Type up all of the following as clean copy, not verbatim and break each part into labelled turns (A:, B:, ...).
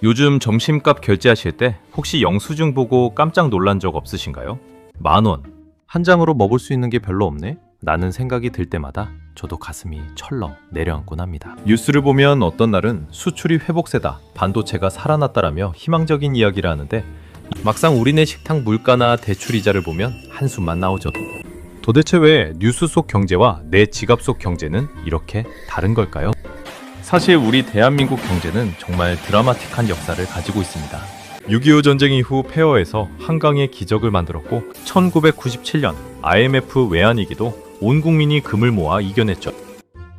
A: 요즘 점심값 결제하실 때 혹시 영수증 보고 깜짝 놀란 적 없으신가요? 10,000원. 한 장으로 먹을 수 있는 게 별로 없네? 라는 생각이 들 때마다 저도 가슴이 철렁 내려앉곤 합니다. 뉴스를 보면 어떤 날은 수출이 회복세다, 반도체가 살아났다라며 희망적인 이야기를 하는데 막상 우리네 식탁 물가나 대출 이자를 보면 한숨만 나오죠. 도대체 왜 뉴스 속 경제와 내 지갑 속 경제는 이렇게 다른 걸까요? 사실 우리 대한민국 경제는 정말 드라마틱한 역사를 가지고 있습니다. 6.25 전쟁 이후 폐허에서 한강의 기적을 만들었고 1997년 IMF 외환위기도 온 국민이 금을 모아 이겨냈죠.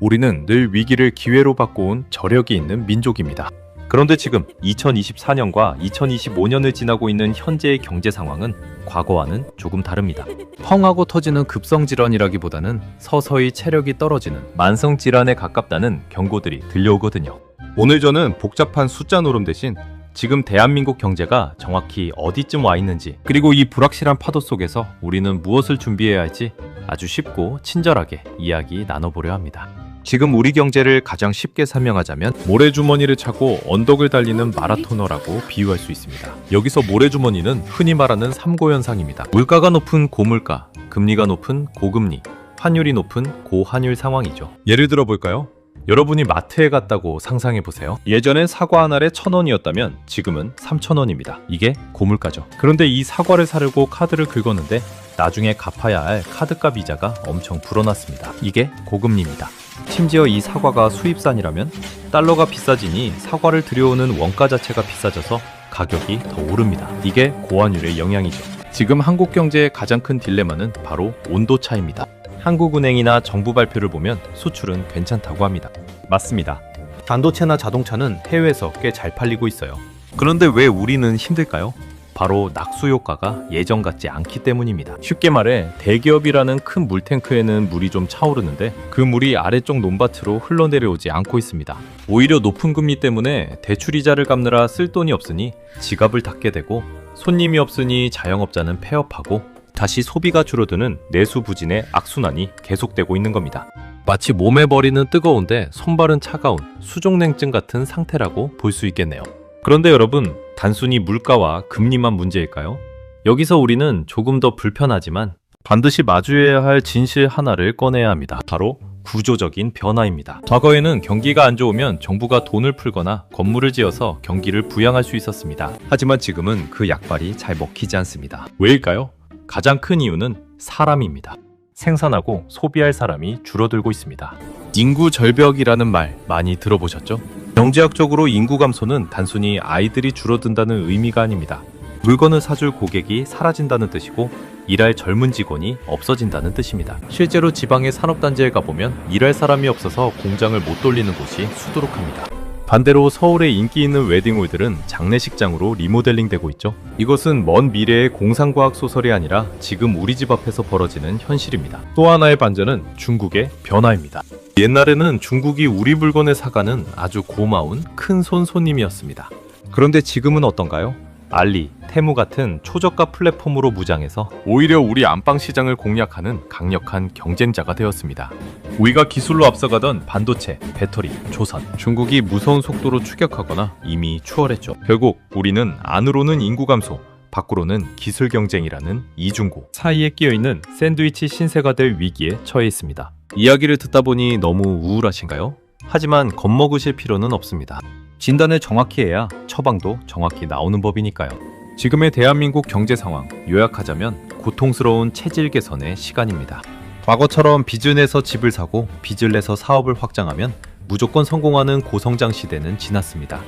A: 우리는 늘 위기를 기회로 바꿔온 저력이 있는 민족입니다. 그런데 지금 2024년과 2025년을 지나고 있는 현재의 경제 상황은 과거와는 조금 다릅니다. 펑하고 터지는 급성질환이라기보다는 서서히 체력이 떨어지는 만성질환에 가깝다는 경고들이 들려오거든요. 오늘 저는 복잡한 숫자 노름 대신 지금 대한민국 경제가 정확히 어디쯤 와 있는지, 그리고 이 불확실한 파도 속에서 우리는 무엇을 준비해야 할지 아주 쉽고 친절하게 이야기 나눠보려 합니다. 지금 우리 경제를 가장 쉽게 설명하자면 모래주머니를 차고 언덕을 달리는 마라토너라고 비유할 수 있습니다. 여기서 모래주머니는 흔히 말하는 삼고현상입니다. 물가가 높은 고물가, 금리가 높은 고금리, 환율이 높은 고환율 상황이죠. 예를 들어 볼까요? 여러분이 마트에 갔다고 상상해보세요. 예전엔 사과 한 알에 1,000원이었다면 지금은 3,000원입니다. 이게 고물가죠. 그런데 이 사과를 사려고 카드를 긁었는데 나중에 갚아야 할 카드값 이자가 엄청 불어났습니다. 이게 고금리입니다. 심지어 이 사과가 수입산이라면 달러가 비싸지니 사과를 들여오는 원가 자체가 비싸져서 가격이 더 오릅니다. 이게 고환율의 영향이죠. 지금 한국 경제의 가장 큰 딜레마는 바로 온도 차이입니다. 한국은행이나 정부 발표를 보면 수출은 괜찮다고 합니다. 맞습니다. 반도체나 자동차는 해외에서 꽤 잘 팔리고 있어요. 그런데 왜 우리는 힘들까요? 바로 낙수 효과가 예전 같지 않기 때문입니다. 쉽게 말해 대기업이라는 큰 물탱크에는 물이 좀 차오르는데 그 물이 아래쪽 논밭으로 흘러내려오지 않고 있습니다. 오히려 높은 금리 때문에 대출이자를 갚느라 쓸 돈이 없으니 지갑을 닫게 되고, 손님이 없으니 자영업자는 폐업하고 다시 소비가 줄어드는 내수부진의 악순환이 계속되고 있는 겁니다. 마치 몸에 버리는 뜨거운데 손발은 차가운 수족냉증 같은 상태라고 볼 수 있겠네요. 그런데 여러분, 단순히 물가와 금리만 문제일까요? 여기서 우리는 조금 더 불편하지만 반드시 마주해야 할 진실 하나를 꺼내야 합니다. 바로 구조적인 변화입니다. 과거에는 경기가 안 좋으면 정부가 돈을 풀거나 건물을 지어서 경기를 부양할 수 있었습니다. 하지만 지금은 그 약발이 잘 먹히지 않습니다. 왜일까요? 가장 큰 이유는 사람입니다. 생산하고 소비할 사람이 줄어들고 있습니다. 인구 절벽이라는 말 많이 들어보셨죠? 경제학적으로 인구 감소는 단순히 아이들이 줄어든다는 의미가 아닙니다. 물건을 사줄 고객이 사라진다는 뜻이고 일할 젊은 직원이 없어진다는 뜻입니다. 실제로 지방의 산업단지에 가보면 일할 사람이 없어서 공장을 못 돌리는 곳이 수두룩합니다. 반대로 서울의 인기 있는 웨딩홀들은 장례식장으로 리모델링 되고 있죠. 이것은 먼 미래의 공상과학 소설이 아니라 지금 우리 집 앞에서 벌어지는 현실입니다. 또 하나의 반전은 중국의 변화입니다. 옛날에는 중국이 우리 물건을 사가는 아주 고마운 큰손 손님이었습니다. 그런데 지금은 어떤가요? 알리, 테무 같은 초저가 플랫폼으로 무장해서 오히려 우리 안방 시장을 공략하는 강력한 경쟁자가 되었습니다. 우리가 기술로 앞서가던 반도체, 배터리, 조선, 중국이 무서운 속도로 추격하거나 이미 추월했죠. 결국 우리는 안으로는 인구 감소, 밖으로는 기술 경쟁이라는 이중고 사이에 끼어있는 샌드위치 신세가 될 위기에 처해 있습니다. 이야기를 듣다 보니 너무 우울하신가요? 하지만 겁먹으실 필요는 없습니다. 진단을 정확히 해야 처방도 정확히 나오는 법이니까요. 지금의 대한민국 경제 상황, 요약하자면 고통스러운 체질 개선의 시간입니다. 과거처럼 빚을 내서 집을 사고 빚을 내서 사업을 확장하면 무조건 성공하는 고성장 시대는 지났습니다.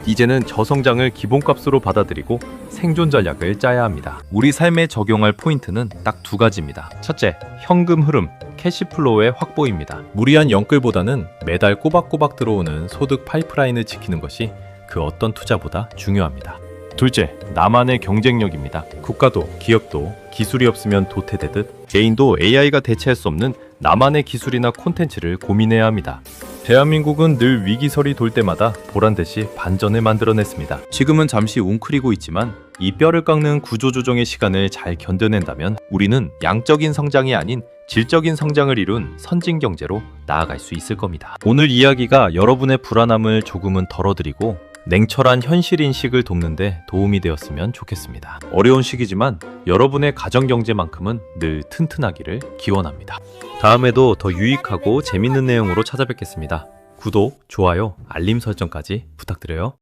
A: 이제는 저성장을 기본값으로 받아들이고 생존 전략을 짜야 합니다. 우리 삶에 적용할 포인트는 딱 두 가지입니다. 첫째, 현금 흐름, 캐시플로우의 확보입니다. 무리한 영끌보다는 매달 꼬박꼬박 들어오는 소득 파이프라인을 지키는 것이 그 어떤 투자보다 중요합니다. 둘째, 나만의 경쟁력입니다. 국가도 기업도 기술이 없으면 도태되듯 개인도 AI가 대체할 수 없는 나만의 기술이나 콘텐츠를 고민해야 합니다. 대한민국은 늘 위기설이 돌 때마다 보란듯이 반전을 만들어냈습니다. 지금은 잠시 웅크리고 있지만 이 뼈를 깎는 구조조정의 시간을 잘 견뎌낸다면 우리는 양적인 성장이 아닌 질적인 성장을 이룬 선진 경제로 나아갈 수 있을 겁니다. 오늘 이야기가 여러분의 불안함을 조금은 덜어드리고 냉철한 현실 인식을 돕는데 도움이 되었으면 좋겠습니다. 어려운 시기지만 여러분의 가정경제만큼은 늘 튼튼하기를 기원합니다. 다음에도 더 유익하고 재밌는 내용으로 찾아뵙겠습니다. 구독, 좋아요, 알림 설정까지 부탁드려요.